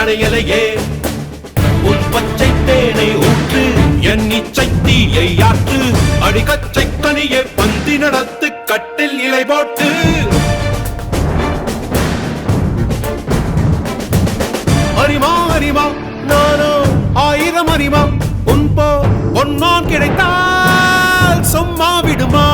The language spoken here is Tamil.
அணையலையே உன் பச்சை தேனை ஊற்று என் இச்சை தீயை ஆற்று அடிக்கச்சை கனியை பந்தி நடத்து கட்டில் இலை போட்டு அறிமா அறிமா நானோ 1000 அறிமா உன் போ பொன்னான் கிடைத்தால் சும்மா விடுமா